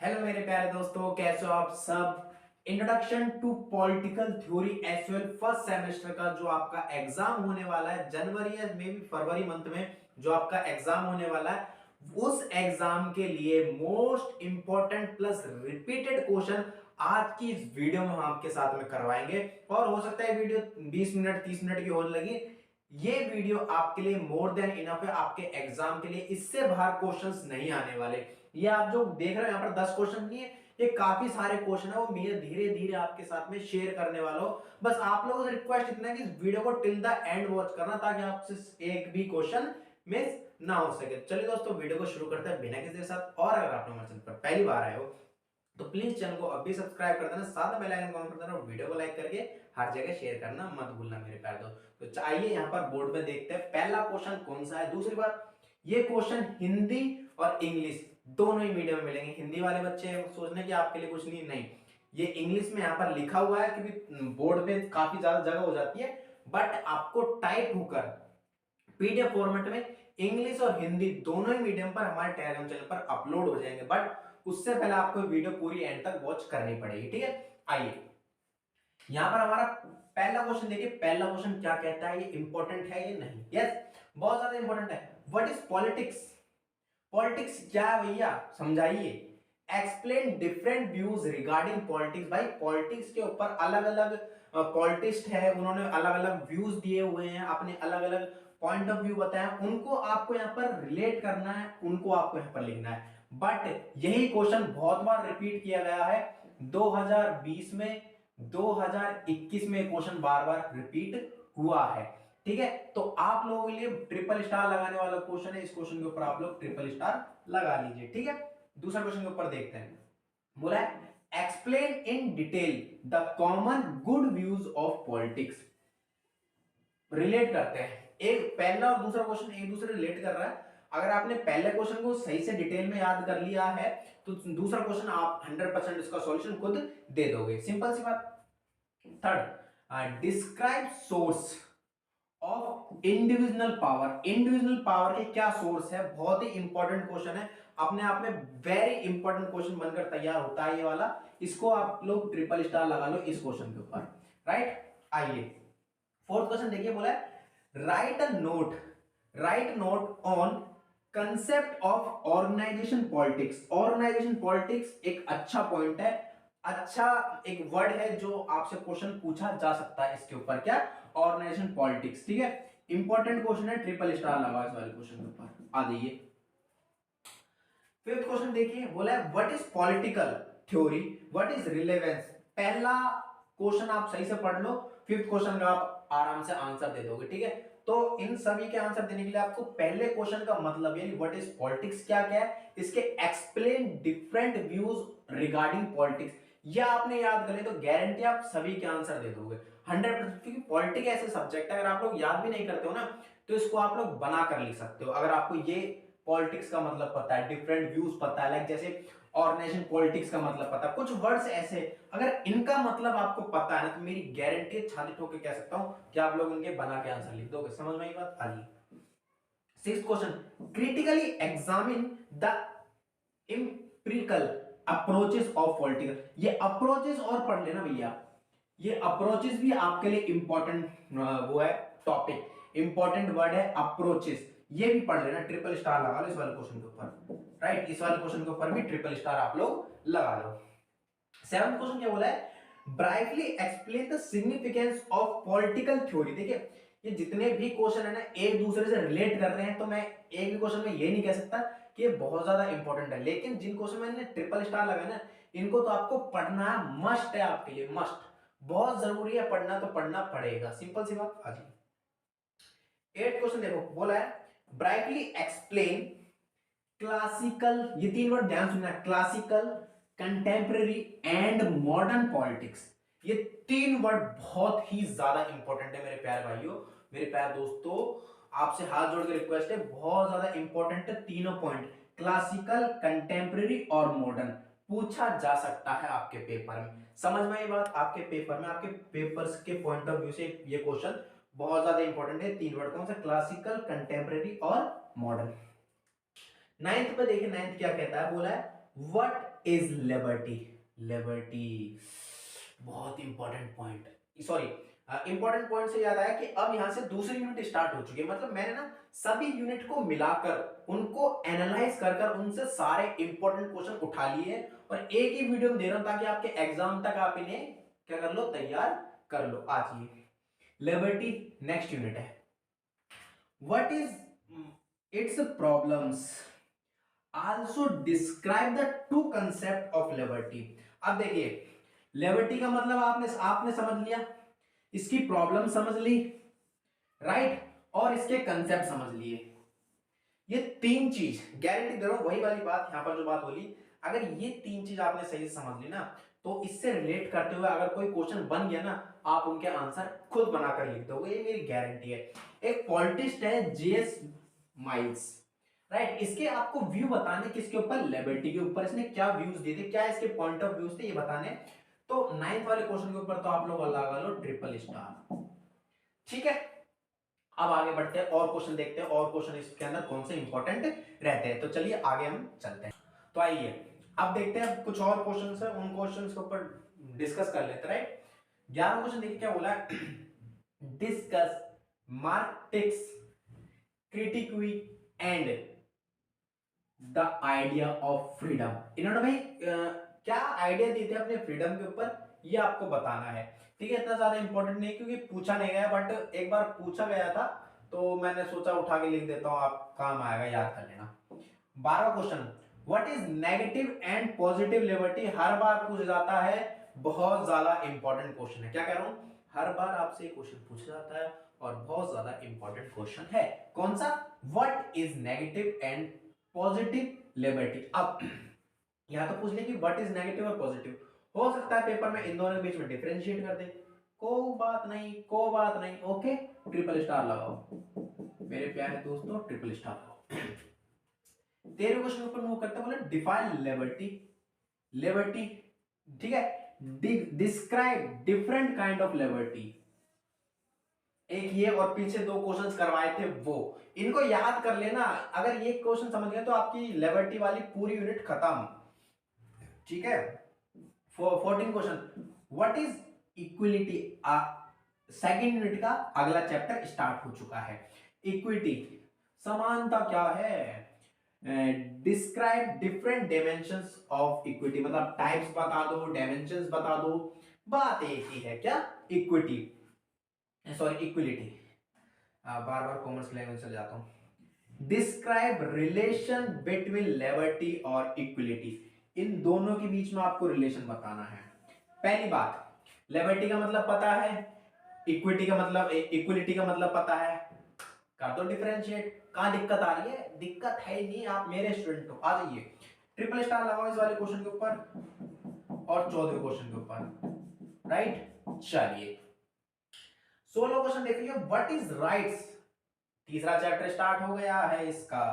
Hello मेरे प्यारे दोस्तों, कैसे हो आप सब। Introduction to political theory SL first semester का जो आपका एग्जाम होने वाला है जनवरी या मे बी फरवरी मंथ में जो आपका एग्जाम होने वाला है, उस एग्जाम के लिए most important plus repeated question आज की इस वीडियो में हम आपके साथ में करवाएंगे। और हो सकता है वीडियो 20 मिनट 30 मिनट की होने लगी। ये वीडियो आपके लिए मोर देन इनफ है आपके एग्जाम के लिए। इससे बाहर क्वेश्चंस नहीं आने वाले। ये आप जो देख रहे हो यहाँ पर 10 क्वेश्चन नहीं है, ये काफी सारे क्वेश्चन है, वो मैं धीरे धीरे आपके साथ में शेयर करने वाला हूं। बस आप लोगों से रिक्वेस्ट इतना है कि इस वीडियो को टिल द एंड वॉच करना ताकि आपसे एक भी क्वेश्चन मिस ना हो सके। चलिए दोस्तों, वीडियो को शुरू करते हैं बिना किसी के साथ। और अगर आप हमारे चैनल पर पहली बार आए हो तो प्लीज चैनल को अभी सब्सक्राइब कर देना, साथ में बेल आइकन ऑन कर देना और वीडियो को लाइक करके हर जगह शेयर करना मत भूलना मेरे प्यारे दोस्त। तो चाहिए यहाँ पर बोर्ड में देखते हैं पहला क्वेश्चन कौन सा है। दूसरी बात, ये क्वेश्चन हिंदी और इंग्लिश दोनों ही मीडियम में मिलेंगे। हिंदी वाले बच्चे सोचने की आपके लिए कुछ नहीं, ये इंग्लिश में यहाँ पर लिखा हुआ है क्योंकि बोर्ड पे काफी ज्यादा जगह हो जाती है, बट आपको टाइप होकर पीडीएफ फॉर्मेट में इंग्लिश और हिंदी दोनों ही मीडियम पर हमारे टेलीग्राम चैनल पर अपलोड हो जाएंगे। बट उससे पहले आपको वीडियो पूरी एंड तक वॉच करनी पड़ेगी, ठीक है। आइए यहां पर हमारा पहला क्वेश्चन देखिए। पहला क्वेश्चन क्या कहता है, ये इंपॉर्टेंट है ये नहीं? यस, बहुत ज्यादा इंपॉर्टेंट है। What is politics? पॉलिटिक्स क्या है भैया, समझाइए। Explain different views regarding politics. भाई पॉलिटिक्स के ऊपर अलग अलग पॉलिटिस्ट है, उन्होंने अलग अलग व्यूज दिए हुए हैं, अपने अलग अलग पॉइंट ऑफ व्यू बताया, उनको आपको यहाँ पर रिलेट करना है, उनको आपको यहाँ पर लिखना है। बट यही क्वेश्चन बहुत बार रिपीट किया गया है 2020 में, 2021 में क्वेश्चन बार बार रिपीट हुआ है, ठीक है। तो आप लोगों के लिए ट्रिपल स्टार लगाने वाला क्वेश्चन है, इस क्वेश्चन के ऊपर आप लोग ट्रिपल स्टार लगा लीजिए, ठीक है। दूसरा क्वेश्चन के ऊपर देखते हैं। बोला है explain in detail the common good views of politics. Relate करते हैं, एक पहला और दूसरा क्वेश्चन एक दूसरे रिलेट कर रहा है। अगर आपने पहले क्वेश्चन को सही से डिटेल में याद कर लिया है तो दूसरा क्वेश्चन आप 100% इसका सॉल्यूशन खुद दे दोगे, सिंपल सी बात। Third, describe source of individual power. Individual power के क्या सोर्स है, बहुत ही इंपॉर्टेंट क्वेश्चन है, अपने आप में वेरी इंपॉर्टेंट क्वेश्चन बनकर तैयार होता है ये वाला। इसको आप लोग ट्रिपल स्टार लगा लो इस क्वेश्चन के ऊपर, राइट। आइए फोर्थ क्वेश्चन देखिए। बोला है write note on concept of organisation politics. Organisation politics एक अच्छा पॉइंट है, अच्छा एक वर्ड है जो आपसे क्वेश्चन पूछा जा सकता है इसके ऊपर, क्या? ऑर्गेनाइजेशन पॉलिटिक्स, ठीक है। इंपॉर्टेंट क्वेश्चन है, ट्रिपल स्टार लगा इस वाले क्वेश्चन के ऊपर। आ जाइए फिफ्थ क्वेश्चन देखिए। बोला है what is political theory, what is relevance. पहला क्वेश्चन आप सही से पढ़ लो, फिफ्थ क्वेश्चन का आप आराम से आंसर दे दोगे, ठीक है। तो इन सभी के आंसर देने के लिए आपको पहले क्वेश्चन का मतलब यानी व्हाट इज पॉलिटिक्स क्या क्या है, इसके explain different views regarding politics, यह आपने याद कर ले तो गारंटी आप सभी के आंसर दे दोगे 100%। क्योंकि पॉलिटिक्स ऐसे सब्जेक्ट है, अगर आप लोग याद भी नहीं करते हो ना तो इसको आप लोग बना कर लिख सकते हो। अगर आपको ये पॉलिटिक्स का मतलब पता है, डिफरेंट व्यूज पता है, लाइक जैसे ऑर्गेनाइजेशन पॉलिटिक्स का मतलब पता है, कुछ वर्ड्स ऐसे अगर इनका मतलब आपको पता है ना तो मेरी गारंटी छाती ठोक के कह सकता हूं कि आप लोग इनके बना के आंसर लिख दोगे। समझ में आई बात? आइए sixth question, critically examine the empirical approaches of political. ये अप्रोचेस और पढ़ लेना भैया, ये अप्रोचेस भी आपके लिए इंपॉर्टेंट वो है टॉपिक, इंपॉर्टेंट वर्ड है अप्रोचेस, ये भी पढ़ लेना। ट्रिपल स्टार लगा लो इस वाले क्वेश्चन के ऊपर, राइट। इस वाले क्वेश्चन के ऊपर भी ट्रिपल स्टार आप लोग लगा लो। सेवंथ क्वेश्चन क्या बोला है, brightly explain the significance of political theory. देखिए ये जितने भी क्वेश्चन है ना एक दूसरे से रिलेट कर रहे हैं, तो मैं एक भी क्वेश्चन में ये नहीं कह सकता कि ये बहुत ज्यादा इंपॉर्टेंट है, लेकिन जिन क्वेश्चन में मैंने ट्रिपल स्टार लगाया ना इनको तो आपको पढ़ना मस्ट है, आपके लिए मस्ट, बहुत जरूरी है पढ़ना, तो पढ़ना पड़ेगा, सिंपल सी बात। आज एट क्वेश्चन देखो। बोला है ब्राइटली एक्सप्लेन क्लासिकल, ये तीन वर्ड ध्यान सुनना, classical, contemporary and modern politics. ये तीन वर्ड बहुत ही ज्यादा इंपॉर्टेंट है मेरे प्यारे भाइयों, मेरे प्यारे दोस्तों। आपसे हाथ जोड़ के रिक्वेस्ट है, बहुत ज्यादा इंपॉर्टेंट है तीनों पॉइंट, क्लासिकल, कंटेम्पररी और मॉडर्न, पूछा जा सकता है आपके पेपर में। समझ में ये बात? आपके पेपर में, आपके पेपर्स के पॉइंट ऑफ व्यू से ये क्वेश्चन बहुत ज्यादा इंपॉर्टेंट है। तीन वर्ड कौन सा? क्लासिकल, कंटेम्पररी और मॉडर्न। नाइन्थ पे देखिए, नाइन्थ क्या कहता है। बोला है व्हाट इज लिबर्टी? लिबर्टी बहुत important point, sorry important point से याद आया कि अब यहां से दूसरी यूनिट स्टार्ट हो चुकी है। मतलब मैंने ना सभी यूनिट को मिलाकर उनको एनालाइज कर कर उनसे सारे इंपॉर्टेंट क्वेश्चन उठा लिए और एक ही वीडियो में दे रहा हूं ताकि आपके एग्जाम तक आप इन्हें क्या कर लो, तैयार कर लो। आज ये लिबर्टी नेक्स्ट यूनिट है। What is it's problems, also describe the two concept of liberty. अब देखिए लिबर्टी का मतलब आपने आपने समझ लिया, इसकी प्रॉब्लम समझ ली, राइट, और इसके कंसेप्ट समझ लिए। ये तीन चीज गारंटी दे रहा हूं, वही वाली बात यहां पर जो बात बोली, अगर ये तीन चीज आपने सही से समझ ली ना तो इससे रिलेट करते हुए अगर कोई क्वेश्चन बन गया ना आप उनके आंसर खुद बनाकर लिख दोगे, ये मेरी गारंटी है। एक पॉलिटिस्ट है जेएस माइल्स, राइट, इसके आपको व्यू बताने किसके ऊपर, लिबर्टी के ऊपर। इसने क्या व्यूज दिए थे, क्या इसके पॉइंट ऑफ व्यूज थे ये बताने। तो 9th वाले क्वेश्चन के ऊपर तो आप लोग लगा लो ट्रिपल स्टार। ठीक है, अब आगे बढ़ते हैं और क्वेश्चन देखते हैं, और क्वेश्चन इसके अंदर कौन से इंपॉर्टेंट रहते हैं। तो चलिए आगे हम चलते हैं। तो आइए अब देखते हैं कुछ और क्वेश्चंस है, उन क्वेश्चंस के ऊपर डिस्कस कर लेते हैं, राइट। 11 क्वेश्चन देखिए क्या बोला है। Discuss Marx critique and the idea of freedom. इन्होंने भाई क्या आइडिया दिए थे अपने फ्रीडम के ऊपर, ये आपको बताना है। ठीक है, इतना ज्यादा इंपॉर्टेंट नहीं क्योंकि पूछा नहीं गया, बट एक बार पूछा गया था तो मैंने सोचा उठा के लिख देता हूं, आप काम आएगा, याद कर लेना। 12वां question, what is negative and positive liberty. हर बार पूछा जाता है, बहुत ज्यादा इंपॉर्टेंट क्वेश्चन है। क्या कह रहा हूं, हर बार आपसे क्वेश्चन पूछा जाता है और बहुत ज्यादा इंपॉर्टेंट क्वेश्चन है। कौन सा, what is negative and positive liberty. अब यहां तो पूछ ले कि व्हाट इज नेगेटिव और पॉजिटिव, हो सकता है पेपर में इन दोनों के बीच में डिफरेंशिएट कर दे, कोई बात नहीं, कोई बात नहीं, ओके। ट्रिपल स्टार लगाओ मेरे प्यारे दोस्तों, ट्रिपल स्टार लगाओ। 13वें क्वेश्चन के ऊपर मूव करते हैं, बोले डिफाइन लिबर्टी। लिबर्टी, ठीक है, describe different kind of liberty. एक ये और पीछे दो क्वेश्चंस करवाए थे वो, इनको याद कर लेना। अगर ये क्वेश्चन समझ गए तो आपकी लिबर्टी वाली पूरी यूनिट खत्म। ठीक है, 14 question, what is equality. Second unit का अगला चैप्टर स्टार्ट हो चुका है। इक्विटी, समानता क्या है। Describe different dimensions of equity, मतलब टाइप्स बता दो, डायमेंशंस बता दो, बात एक ही है, क्या, इक्विटी, सॉरी इक्विलिटी। बार बार कॉमर्स लैंग्वेज चले जाता हूं। डिस्क्राइब रिलेशन बिटवीन लिबर्टी और इक्विलिटी, इन दोनों के बीच में आपको रिलेशन बताना है। पहली बात, लिबर्टी का मतलब पता है, इक्विटी का मतलब, इक्विलिटी का मतलब पता है, कर दो डिफरेंशिएट। कहां दिक्कत आ रही है, दिक्कत है नहीं, आप मेरे स्टूडेंट हो, आ जाइए। ट्रिपल स्टार लगाओ इस वाले क्वेश्चन के ऊपर और 14वें क्वेश्चन के ऊपर, राइट। चलिए 16 क्वेश्चन देखिए, व्हाट इज राइट्स। तीसरा चैप्टर स्टार्ट हो गया है इसका,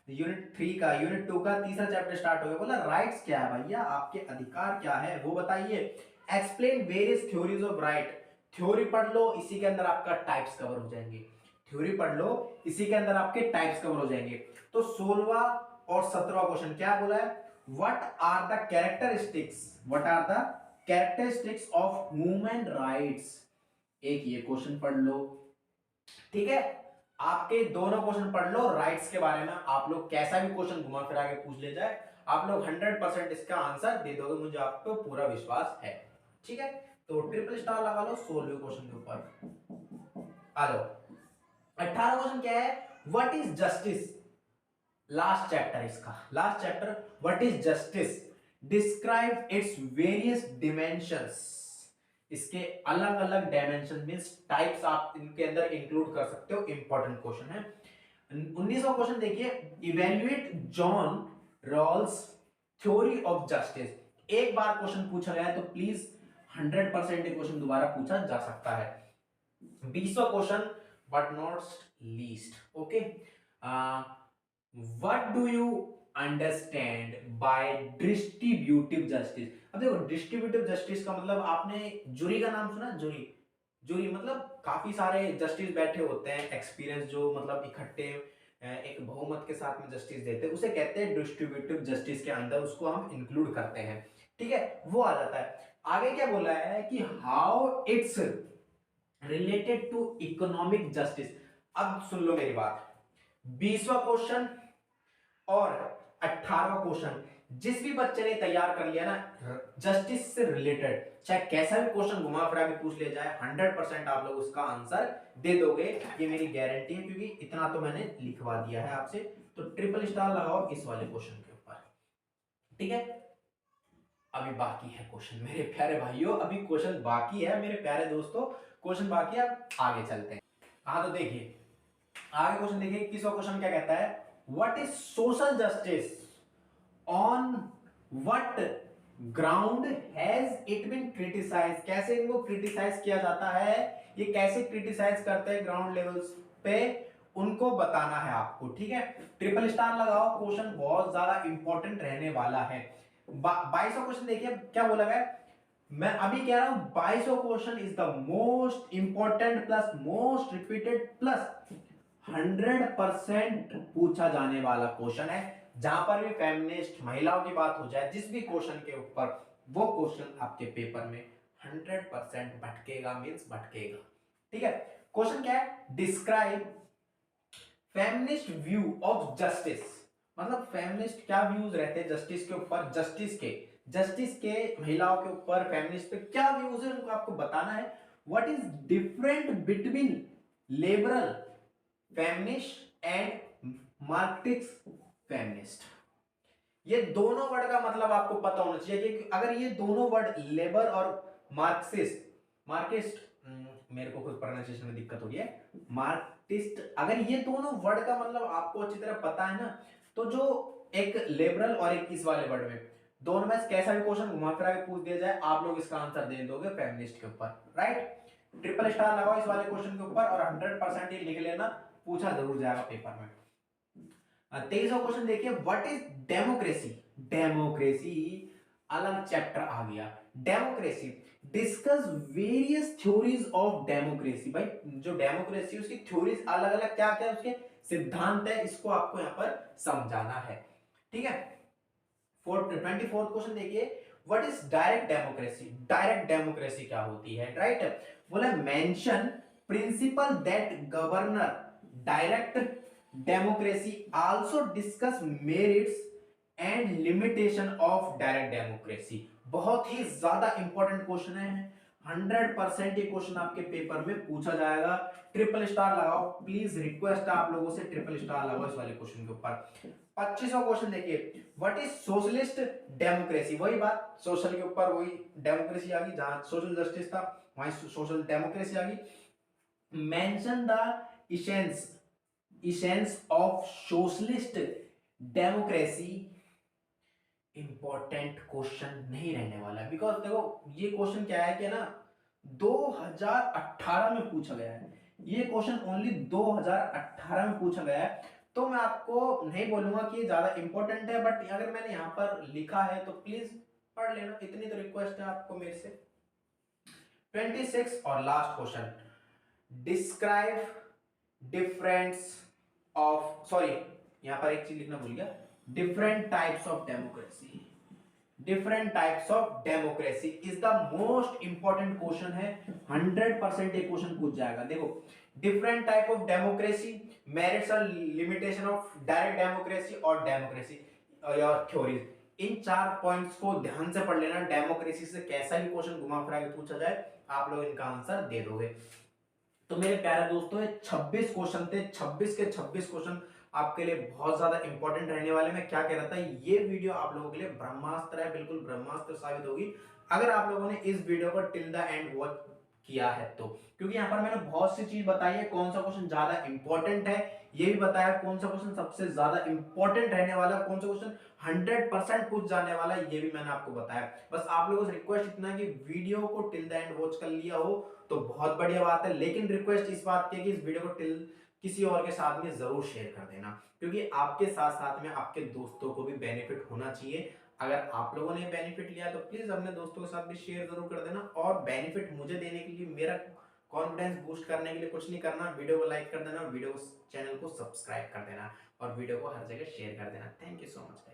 यूनिट 3 का, यूनिट 2 का तीसरा चैप्टर स्टार्ट हो गया। बोला राइट्स क्या है भैया, आपके अधिकार क्या है वो बताइए। Explain various theories of right. Theory पढ़ लो, इसी के अंदर आपका टाइप्स कवर हो जाएंगे। थ्योरी पढ़ लो, इसी के अंदर आपके टाइप्स कवर हो जाएंगे। तो 16वां और 17वां क्वेश्चन क्या बोला है, what are the characteristics, what are the characteristics of human rights. एक ये क्वेश्चन पढ़ लो, ठीक है। आपके दोनों क्वेश्चन पढ़ लो राइट्स के बारे में, आप लोग कैसा भी क्वेश्चन घुमा फिरा के पूछ ले जाए, आप लोग 100% इसका आंसर दे दोगे, मुझे आप पे पूरा विश्वास है। ठीक है, तो ट्रिपल स्टार लगा लो 16वें क्वेश्चन के ऊपर। आ जाओ 18वां क्वेश्चन क्या है, what is justice. Last chapter इसका, last chapter, what is justice, describe its various dimensions. इसके अलग अलग डायमेंशन मींस टाइप्स आप इनके अंदर इंक्लूड कर सकते हो, इंपॉर्टेंट क्वेश्चन है। 19वां क्वेश्चन देखिए, evaluate John Rawls theory of justice. एक बार क्वेश्चन पूछा गया है तो प्लीज 100% क्वेश्चन दोबारा पूछा जा सकता है। 20वां question, but not least, okay, what do you understand by distributive justice. अब देखो डिस्ट्रीब्यूटिव जस्टिस का मतलब, आपने जूरी का नाम सुना, जूरी, जूरी मतलब काफी सारे जस्टिस बैठे होते हैं, एक्सपीरियंस जो मतलब इकट्ठे एक बहुमत के साथ में जस्टिस देते हैं, उसे कहते हैं डिस्ट्रीब्यूटिव जस्टिस के अंदर उसको हम इंक्लूड करते हैं। ठीक है, वो आ जाता है। आगे क्या बोला है कि how it's related to economic justice. अब सुन लो मेरी बात, 20वां क्वेश्चन और 18वां क्वेश्चन जिस भी बच्चे ने तैयार कर लिया ना जस्टिस से रिलेटेड, चाहे कैसा भी क्वेश्चन घुमा फिरा के पूछ लिया जाए, 100% आप लोग उसका आंसर दे दोगे, ये मेरी गारंटी है, क्योंकि इतना तो मैंने लिखवा दिया है आपसे। तो ट्रिपल स्टार लगाओ इस वाले क्वेश्चन के ऊपर। ठीक है, अभी बाकी है क्वेश्चन मेरे प्यारे भाइयों, अभी क्वेश्चन बाकी है मेरे प्यारे दोस्तों, क्वेश्चन बाकी है। अब आगे चलते हैं। हाँ तो देखिए आगे क्वेश्चन देखिए, 21वां क्वेश्चन क्या कहता है, what is social justice, on what ground has it been criticise. कैसे इनको क्रिटिसाइज किया जाता है, ये कैसे क्रिटिसाइज करते हैं ग्राउंड लेवल्स पे, उनको बताना है आपको। ठीक है, ट्रिपल स्टार लगाओ, क्वेश्चन बहुत ज्यादा इंपॉर्टेंट रहने वाला है। 22वां क्वेश्चन देखिए क्या बोला गया, मैं अभी कह रहा हूं 22वां question is the most important plus most repeated plus 100% पूछा जाने वाला क्वेश्चन है। जहां पर भी फेमिनिस्ट महिलाओं की बात हो जाए जिस भी क्वेश्चन के ऊपर, वो क्वेश्चन आपके पेपर में 100% भटकेगा, मींस भटकेगा। ठीक है, क्वेश्चन क्या है, describe feminist view of justice. मतलब फेमिनिस्ट क्या व्यूज रहते हैं जस्टिस के ऊपर, जस्टिस के महिलाओं के ऊपर फेमिनिस्ट पे क्या व्यूज है उनको आपको बताना है। What is different between liberal feminist and Marxist feminist. ये दोनों वर्ड का मतलब आपको पता होना चाहिए कि अगर ये दोनों वर्ड लेबर और मार्क्सिस्ट मार्क्सिस्ट मेरे को खुद प्रोनाउंसिएशन में दिक्कत हो रही है, मार्क्सिस्ट, अगर ये दोनों वर्ड का मतलब आपको अच्छी तरह पता है ना, तो जो एक लिबरल और एक इस वाले वर्ड में दोनों में कैसा भी क्वेश्चन घुमा फिरा के पूछ दिया जाए, आप लोग इसका आंसर दे दोगे फेमिनिस्ट के ऊपर। राइट, ट्रिपल स्टार लगाओ इस वाले क्वेश्चन के ऊपर और 100% ये लिख लेना, पूछा जरूर जाएगा पेपर में। 23वां क्वेश्चन देखिए, व्हाट इज डेमोक्रेसी। डेमोक्रेसी अलग चैप्टर आ गया। Democracy discuss various theories of democracy. भाई जो डेमोक्रेसी उसकी थ्योरीज अलग अलग क्या क्या उसके सिद्धांत है, इसको आपको यहां पर समझाना है। ठीक है, 24th क्वेश्चन देखिए, what is direct democracy. Direct democracy क्या होती है, राइट। बोला mention principal that governor direct democracy also discuss merits and limitation of direct democracy. बहुत ही ज्यादा इंपॉर्टेंट क्वेश्चन है, 100% ये क्वेश्चन आपके पेपर में पूछा जाएगा। ट्रिपल स्टार लगाओ प्लीज, रिक्वेस्ट है आप लोगों से, ट्रिपल स्टार लगाओ इस वाले क्वेश्चन के ऊपर। 25वां क्वेश्चन देखिए, व्हाट इज सोशलिस्ट डेमोक्रेसी। वही बात, सोशल के ऊपर वही डेमोक्रेसी आ गई, जहां सोशल जस्टिस था वहीं सोशल डेमोक्रेसी आ गई। Mention the essence of socialist democracy. Important question नहीं रहने वाला है, बिकॉज देखो ये क्वेश्चन क्या है कि ना 2018 में पूछा गया है, ये क्वेश्चन ओनली 2018 में पूछा गया है। तो मैं आपको नहीं बोलूंगा कि ज्यादा इंपॉर्टेंट है, बट अगर मैंने यहां पर लिखा है तो प्लीज पढ़ लेना, इतनी तो रिक्वेस्ट है आपको मेरे से। 26 और last question, describe difference of, sorry यहां पर एक चीज लिखना भूल गया, different types of democracy. Different types of democracy is the most important question है, 100% ये क्वेश्चन पूछ जाएगा। देखो different type of democracy, merits और लिमिटेशन ऑफ डायरेक्ट डेमोक्रेसी और डेमोक्रेसी और थ्योरीज, इन 4 पॉइंट्स को ध्यान से पढ़ लेना। डेमोक्रेसी से कैसा भी क्वेश्चन घुमा फिरा के पूछा जाए आप लोग इनका आंसर दे दोगे। तो मेरे प्यारे दोस्तों ये 26 क्वेश्चन थे, 26 के 26 क्वेश्चन आपके लिए बहुत ज्यादा इंपॉर्टेंट रहने वाले। मैं क्या कह रहा था, ये वीडियो आप लोगों के लिए ब्रह्मास्त्र है, बिल्कुल ब्रह्मास्त्र साबित होगी अगर आप लोगों ने इस वीडियो को टिल द एंड वॉच किया है तो। क्योंकि यहाँ पर मैंने बहुत सी चीज बताई है, कौन सा क्वेश्चन ज्यादा इंपॉर्टेंट है ये भी बताया, कौन सा क्वेश्चन सबसे ज्यादा इंपॉर्टेंट रहने वाला, कौन सा क्वेश्चन 100% पूछ जाने वाला है, ये भी मैंने आपको बताया। बस आप लोगों से रिक्वेस्ट इतना है कि वीडियो को टिल द एंड वॉच कर लिया हो तो बहुत बढ़िया बात है, लेकिन रिक्वेस्ट इस बात की कि इस वीडियो को किसी और के साथ में जरूर शेयर कर देना, क्योंकि आपके साथ साथ में आपके दोस्तों को भी बेनिफिट होना चाहिए। अगर आप लोगों ने बेनिफिट लिया तो प्लीज अपने दोस्तों के साथ भी शेयर जरूर कर देना, और बेनिफिट मुझे देने के लिए मेरा कॉन्फिडेंस बूस्ट करने के लिए कुछ नहीं करना, वीडियो को लाइक कर देना, वीडियो चैनल को सब्सक्राइब कर देना और वीडियो को हर जगह शेयर कर देना। Thank you so much guys.